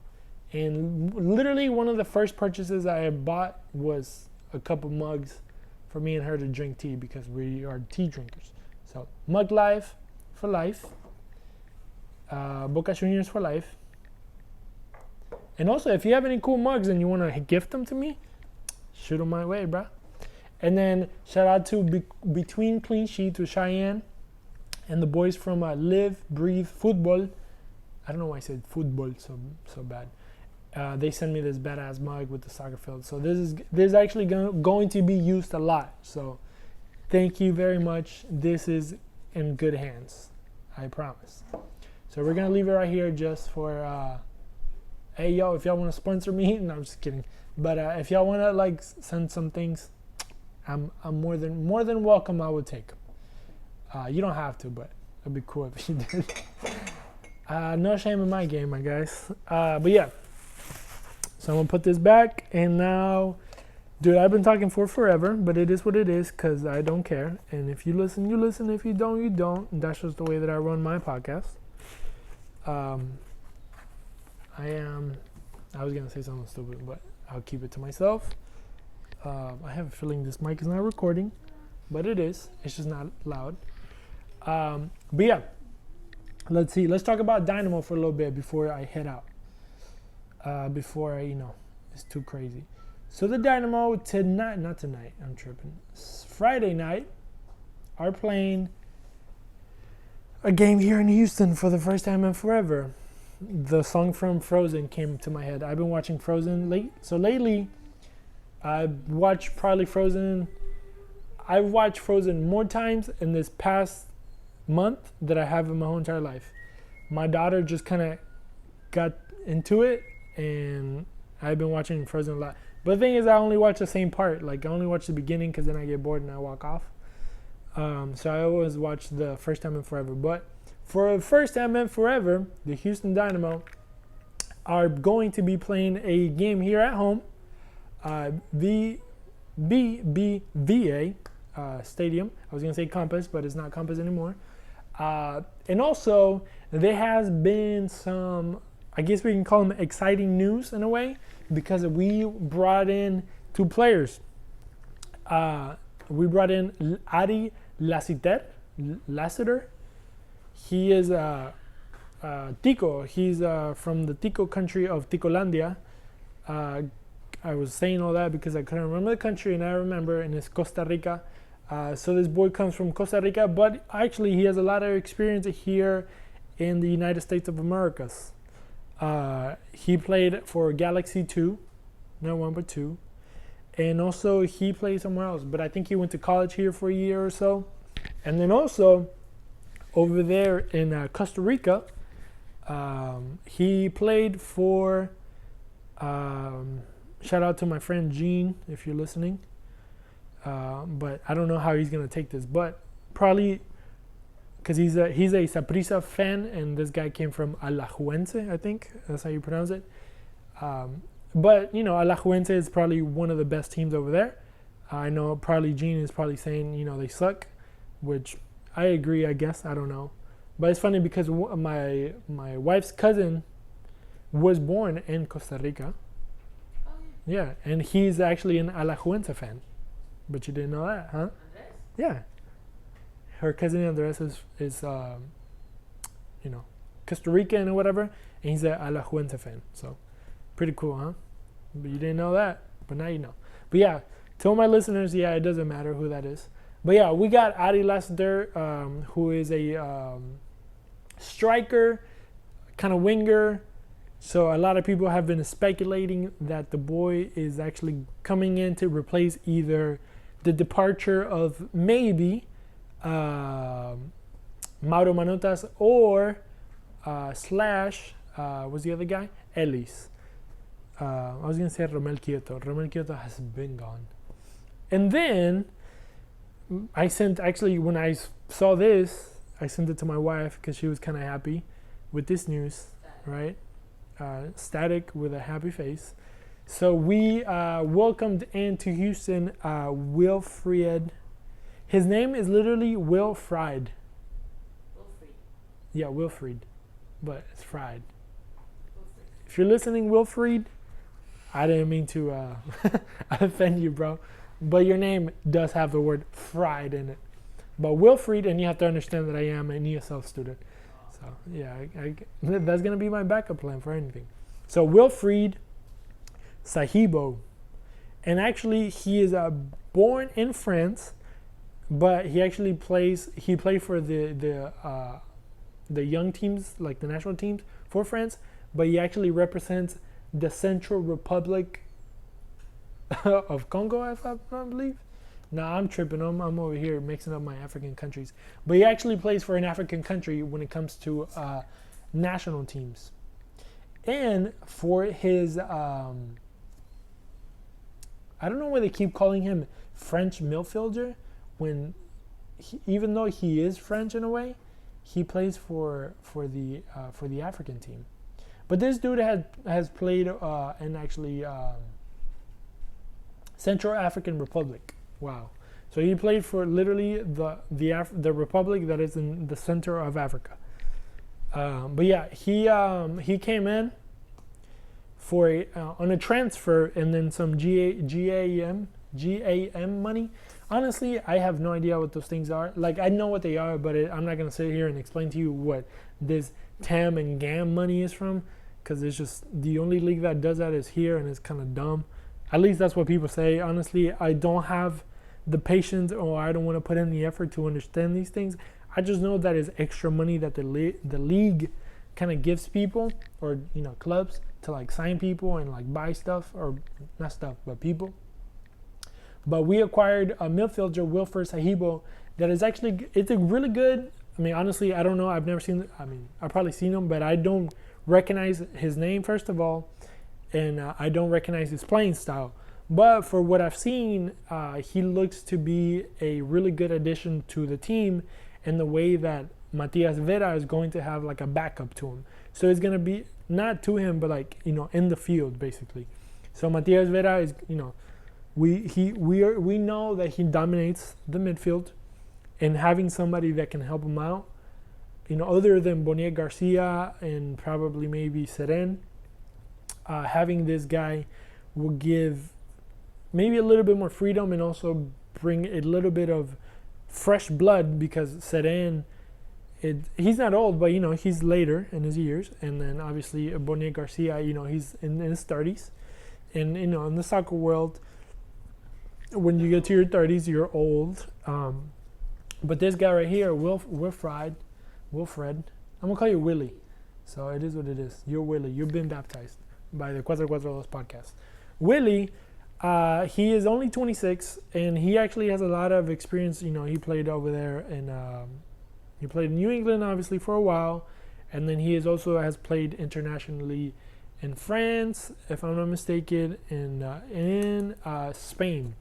And literally one of the first purchases I bought was a couple mugs for me and her to drink tea because we are tea drinkers. So mug life for life. Boca Juniors for life. And also, if you have any cool mugs and you want to gift them to me, shoot them my way, bruh. And then shout out to Between Clean Sheets with Cheyenne and the boys from Live, Breathe, Football. I don't know why I said football so bad. They sent me this badass mug with the soccer field. So this is actually going to be used a lot. So thank you very much. This is in good hands, I promise. So we're gonna leave it right here just for hey yo, if y'all want to sponsor me, no, I'm just kidding. But if y'all want to send some things, I'm more than welcome. I would take them. You don't have to, but it'd be cool if you did. No shame in my game, my guys. But yeah, so I'm gonna put this back, and now, dude, I've been talking for forever, but it is what it is, cause I don't care. And if you listen, you listen. If you don't, you don't. And that's just the way that I run my podcast. I was gonna say something stupid, but I'll keep it to myself. I have a feeling this mic is not recording, but it is. It's just not loud. But yeah, let's see. Let's talk about Dynamo for a little bit before I head out. It's too crazy. So the Dynamo not tonight, I'm tripping. Friday night are playing a game here in Houston for the first time in forever. The song from Frozen came to my head. I've been watching Frozen lately. I've watched Frozen more times in this past month than I have in my whole entire life. My daughter just kind of got into it, and I've been watching Frozen a lot. But the thing is, I only watch the same part. I only watch the beginning because then I get bored and I walk off. So I always watch the first time in forever. But for the first time in forever, the Houston Dynamo are going to be playing a game here at home. BBVA Stadium. I was going to say Compass, but it's not Compass anymore. And also, there has been some, I guess we can call them exciting news in a way, because we brought in two players. We brought in Ari Lassiter. He is Tico. He's from the Tico country of Ticolandia. I was saying all that because I couldn't remember the country, and I remember, and it's Costa Rica. So this boy comes from Costa Rica, but actually he has a lot of experience here in the United States of Americas. He played for Galaxy 2, not 1 but 2, and also he played somewhere else, but I think he went to college here for a year or so. And then also over there in Costa Rica, he played for, shout out to my friend Gene if you're listening, but I don't know how he's going to take this, but probably because he's a Saprissa fan, and this guy came from Alajuelense, I think that's how you pronounce it. But Alajuelense is probably one of the best teams over there. I know probably Gene is probably saying they suck, which I agree, I guess. I don't know, but it's funny because my wife's cousin was born in Costa Rica. Oh, Yeah, and he's actually an Alajuelense fan, but you didn't know that, huh? Andres? Yeah. Her cousin Andres is Costa Rican or whatever, and he's an Alajuelense fan. So, pretty cool, huh? But you didn't know that, but now you know. But yeah, to all my listeners, yeah, it doesn't matter who that is. But yeah, we got Ari Lassiter, who is a striker, kind of winger. So a lot of people have been speculating that the boy is actually coming in to replace either the departure of maybe Mauro Manotas or slash what's the other guy? Ellis. I was gonna say Romel Kyoto. Romel Kyoto has been gone. And then I sent, actually, when I saw this, I sent it to my wife because she was kind of happy with this news, right? Static with a happy face. So we welcomed into Houston Wilfried. His name is literally Wilfried. Wilfried. Yeah, Wilfried, but it's fried. Wilfried. If you're listening, Wilfried, I didn't mean to offend you, bro. But your name does have the word fried in it. But Wilfried, and you have to understand that I am an ESL student. So, yeah, that's going to be my backup plan for anything. So, Wilfried Sahibo. And actually, he is born in France, but he actually played for the young teams, like the national teams for France, but he actually represents the Central Republic of Congo, I believe. Nah, I'm tripping. I'm over here mixing up my African countries. But he actually plays for an African country when it comes to national teams. And for his, I don't know why they keep calling him French midfielder, when even though he is French in a way, he plays for the African team. But this dude has played in actually Central African Republic. Wow. So he played for literally the republic that is in the center of Africa. But yeah, he came in for on a transfer and then some GAM money. Honestly, I have no idea what those things are. Like, I know what they are, but I'm not gonna sit here and explain to you what this TAM and GAM money is from, because it's just the only league that does that is here, and it's kind of dumb. At least that's what people say. Honestly, I don't have the patience, or I don't want to put in the effort to understand these things. I just know that it's extra money that the league kind of gives people, or clubs, to like sign people and like buy stuff, or not stuff, but people. But we acquired a midfielder, Wilfried Sahibo, that is actually, it's a really good. I mean, honestly, I don't know. I've never seen. I mean, I've probably seen him, but I don't recognize his name first of all. And I don't recognize his playing style. But for what I've seen, he looks to be a really good addition to the team in the way that Matias Vera is going to have like a backup to him. So it's going to be not to him, but like, in the field, basically. So Matias Vera is, we know that he dominates the midfield, and having somebody that can help him out, other than Boniek Garcia and probably maybe Seren, having this guy will give maybe a little bit more freedom and also bring a little bit of fresh blood, because Seren, he's not old, but he's later in his years. And then obviously Boniek Garcia, he's in his 30s. And in the soccer world, when you get to your 30s, you're old. But this guy right here, Wilfried, I'm gonna call you Willie. So it is what it is. You're Willie. You've been baptized by the QuattroQuattroDos podcast. Willie, he is only 26, and he actually has a lot of experience. He played over there, and he played in New England, obviously, for a while, and then he has played internationally in France, if I'm not mistaken, in Spain.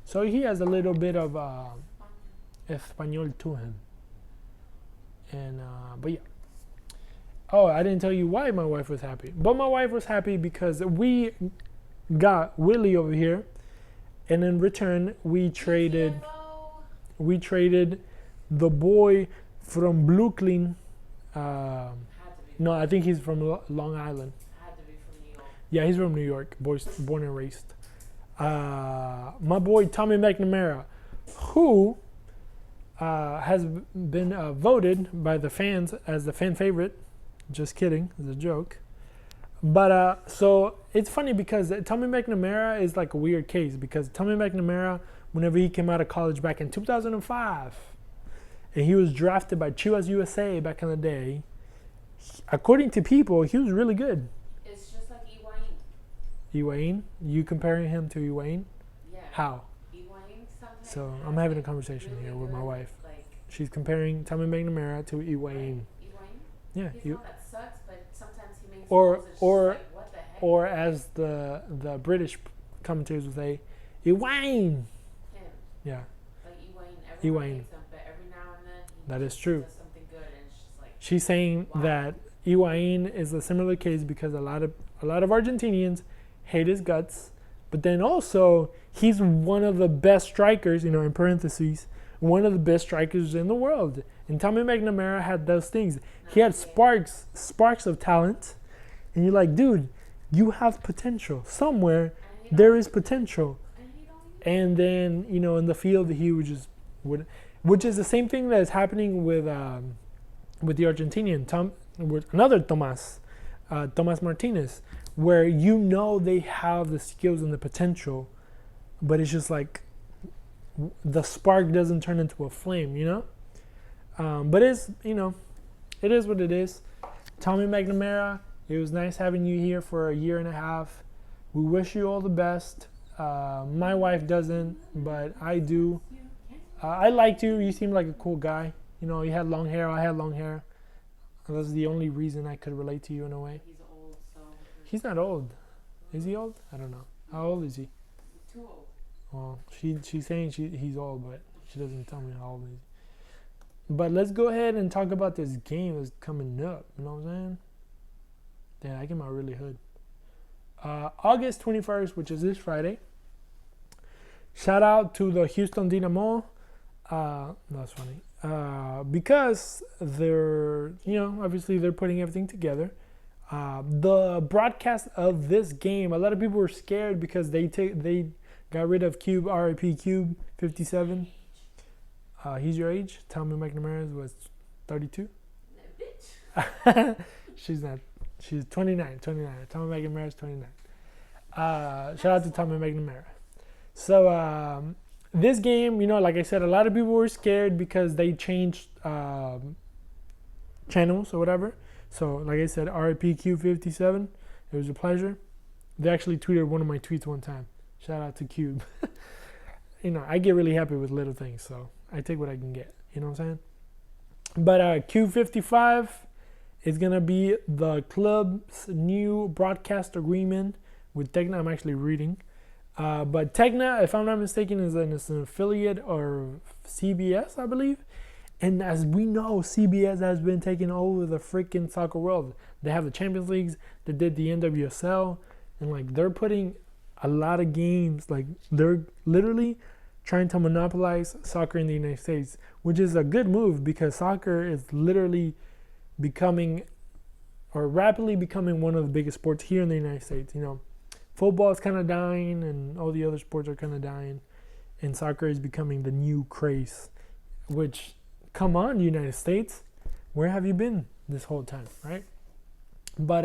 So he has a little bit of Espanol to him. And but yeah. Oh, I didn't tell you why my wife was happy. But my wife was happy because we got Willie over here, and in return we traded the boy from Brooklyn. No, I think he's from Long Island. Had to be from New York. Yeah, he's from New York, born and raised. My boy Tommy McNamara, who has been voted by the fans as the fan favorite. Just kidding, it's a joke. But so it's funny because Tommy McNamara is like a weird case because Tommy McNamara, whenever he came out of college back in 2005, and he was drafted by Chivas USA back in the day, according to people, he was really good. It's just like Iwain. Iwain? You comparing him to Iwain? Yeah. How? Iwain sometimes. So I'm having a conversation really here with my good, wife. Like, She's comparing Tommy McNamara to Iwain. Iwain? Yeah. He's one that sucks, but sometimes he makes Or- goals. It's just or- like, what the heck? Or as the British commentators would say, Iwain. Him. Yeah, Like Iwain. Everyone Iwain. hates him, but every now and then he that is just true. does something good, and it's just like, She's saying wow. that Iwain is a similar case because a lot of Argentinians hate his guts, but then also he's one of the best strikers, in parentheses, one of the best strikers in the world. And Tommy McNamara had those things. He had sparks of talent, and you're like, dude, you have potential. Somewhere there is potential. And he don't And then, in the field, he would, which is the same thing that is happening with the Argentinian, with another Tomas Martinez, where they have the skills and the potential, but it's just like the spark doesn't turn into a flame, But it is what it is. Tommy McNamara, it was nice having you here for a year and a half. We wish you all the best. My wife doesn't, but I do. I liked you. You seemed like a cool guy. You had long hair. I had long hair. That's the only reason I could relate to you in a way. He's old, so. He's not old. Is he old? I don't know. How old is he? Too old. Well, she's saying he's old, but she doesn't tell me how old he is. But let's go ahead and talk about this game that's coming up. You know what I'm saying? Yeah, I get my really hood. August 21st, which is this Friday. Shout out to the Houston Dynamo. That's funny. Because they're, obviously they're putting everything together. The broadcast of this game, a lot of people were scared because they got rid of Cube, RIP Cube 57. He's your age. Tommy McNamara was 32. Bitch. She's not. She's 29. Tommy McNamara is 29. Shout out to Tommy McNamara. So this game, like I said, a lot of people were scared because they changed channels or whatever. So like I said, RIP Q57. It was a pleasure. They actually tweeted one of my tweets one time. Shout out to Cube. I get really happy with little things, so I take what I can get. You know what I'm saying? But Q55 is going to be the club's new broadcast agreement with Tecna. I'm actually reading. But Tecna, if I'm not mistaken, is an affiliate or CBS, I believe. And as we know, CBS has been taking over the freaking soccer world. They have the Champions Leagues. They did the NWSL. And, they're putting a lot of games. They're literally trying to monopolize soccer in the United States, which is a good move because soccer is literally rapidly becoming one of the biggest sports here in the United States. Football is kind of dying and all the other sports are kind of dying, and soccer is becoming the new craze, which, come on, United States, where have you been this whole time, right? But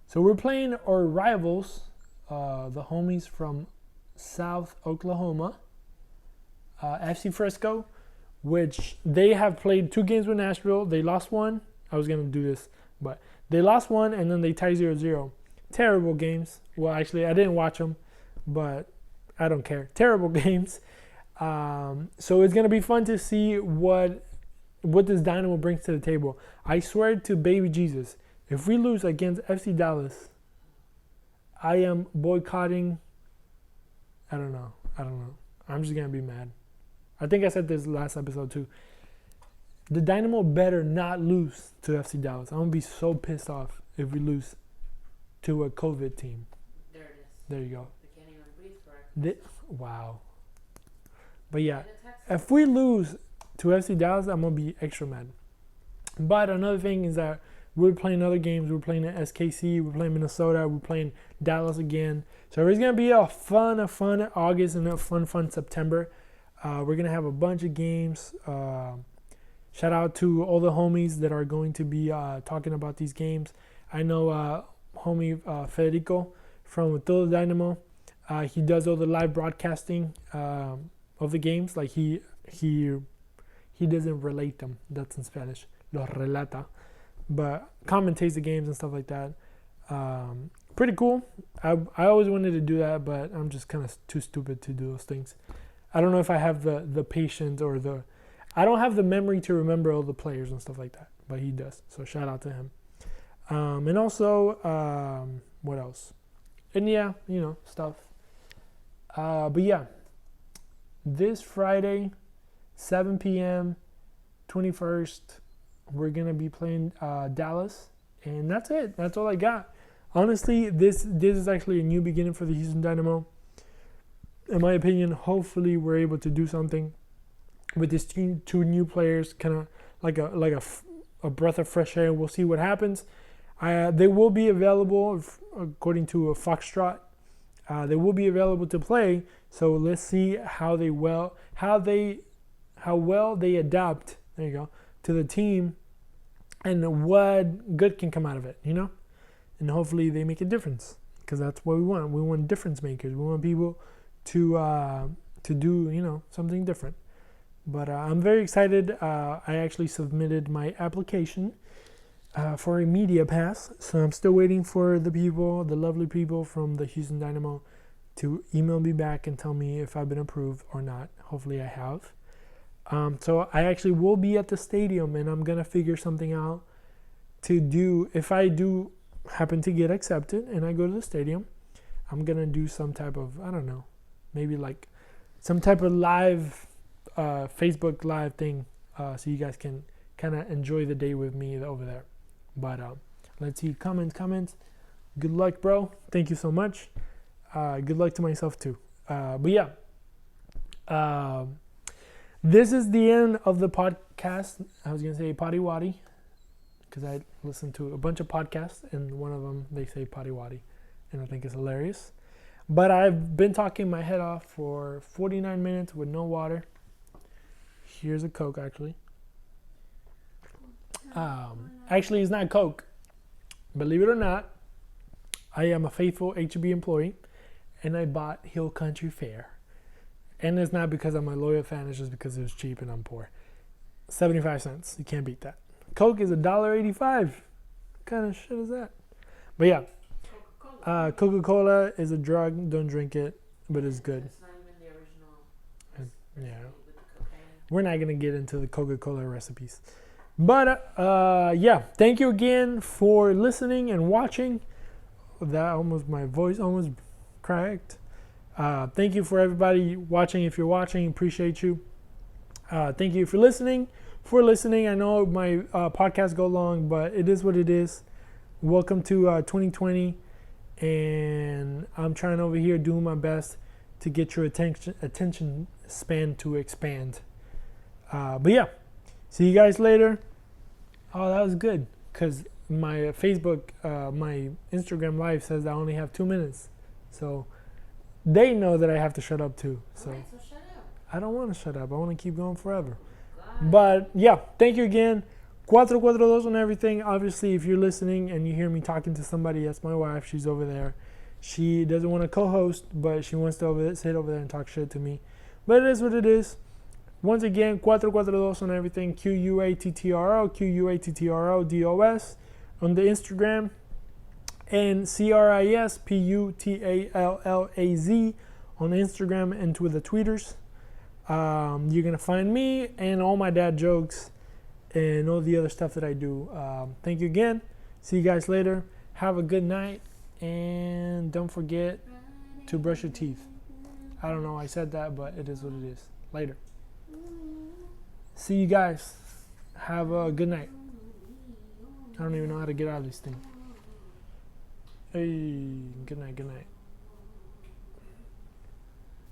so we're playing our rivals, the homies from South Oklahoma, FC Frisco, which they have played 2 games with Nashville. They lost one. I was going to do this, but they lost one and then they tied 0-0. Terrible games. Well, actually, I didn't watch them, but I don't care. Terrible games. So it's going to be fun to see what this Dynamo brings to the table. I swear to baby Jesus, if we lose against FC Dallas, I am boycotting. I don't know. I'm just going to be mad. I think I said this last episode too. The Dynamo better not lose to FC Dallas. I'm going to be so pissed off if we lose to a COVID team. There it is. There you go. They can't even breathe correctly. Wow. But yeah, if we lose to FC Dallas, I'm going to be extra mad. But another thing is that we're playing other games. We're playing at SKC. We're playing Minnesota. We're playing Dallas again. So it's going to be a fun August and a fun September. We're going to have a bunch of games. Shout out to all the homies that are going to be talking about these games. I know homie Federico from Todo Dynamo. He does all the live broadcasting of the games. Like he doesn't relate them. That's in Spanish. Los relata, but commentates the games and stuff like that. Pretty cool. I always wanted to do that, but I'm just kind of too stupid to do those things. I don't know if I have the patience or I don't have the memory to remember all the players and stuff like that, but he does. So shout out to him. And also, what else? And yeah, stuff. But yeah, this Friday, 7 p.m., 21st, we're going to be playing Dallas. And that's it. That's all I got. Honestly, this is actually a new beginning for the Houston Dynamo. In my opinion, hopefully we're able to do something with these two new players, kind of like a breath of fresh air. We'll see what happens. They will be available, according to a Foxtrot. They will be available to play. So let's see how well they adapt. There you go, to the team, and what good can come out of it. And hopefully they make a difference, because that's what we want. We want difference makers. We want people to do something different. But I'm very excited. I actually submitted my application for a media pass, so I'm still waiting for the lovely people from the Houston Dynamo to email me back and tell me if I've been approved or not. Hopefully I have. So I actually will be at the stadium, and I'm gonna figure something out to do. If I do happen to get accepted and I go to the stadium, I'm gonna do some type of, I don't know, maybe like some type of live Facebook live thing, so you guys can kind of enjoy the day with me over there. But let's see, comments. Good luck, bro. Thank you so much. Good luck to myself too. But yeah, this is the end of the podcast. I was gonna say potty waddy, because I listened to a bunch of podcasts, and one of them they say potty waddy, and I think it's hilarious. But I've been talking my head off for 49 minutes with no water. Here's a Coke, actually. Actually, it's not Coke. Believe it or not, I am a faithful HEB employee, and I bought Hill Country Fair. And it's not because I'm a loyal fan, it's just because it was cheap and I'm poor. 75 cents. You can't beat that. Coke is $1.85. What kind of shit is that? But yeah, Coca-Cola is a drug. Don't drink it, but it's good. It's not even the original. Yeah. With the cocaine. We're not going to get into the Coca-Cola recipes. But yeah, thank you again for listening and watching. My voice almost cracked. Thank you for everybody watching. If you're watching, appreciate you. Thank you for listening. I know my podcasts go long, but it is what it is. Welcome to 2020, and I'm trying over here doing my best to get your attention span to expand. But yeah, see you guys later. Oh, that was good, because my Facebook, my Instagram live says I only have 2 minutes, so they know that I have to shut up too. So, Alright, so shut up. I don't want to shut up. I want to keep going forever. God. But yeah, thank you again. QuattroQuattroDos on everything. Obviously, if you're listening and you hear me talking to somebody, that's my wife. She's over there. She doesn't want to co-host, but she wants to sit over there and talk shit to me. But it is what it is. Once again, QuattroQuattroDos on everything. QuattroQuattroDos on the Instagram. And Chrisputallaz on Instagram and with the tweeters. You're going to find me and all my dad jokes and all the other stuff that I do. Thank you again. See you guys later. Have a good night. And don't forget to brush your teeth. I don't know, I said that, but it is what it is. Later. See you guys. Have a good night. I don't even know how to get out of this thing. Hey, good night, good night.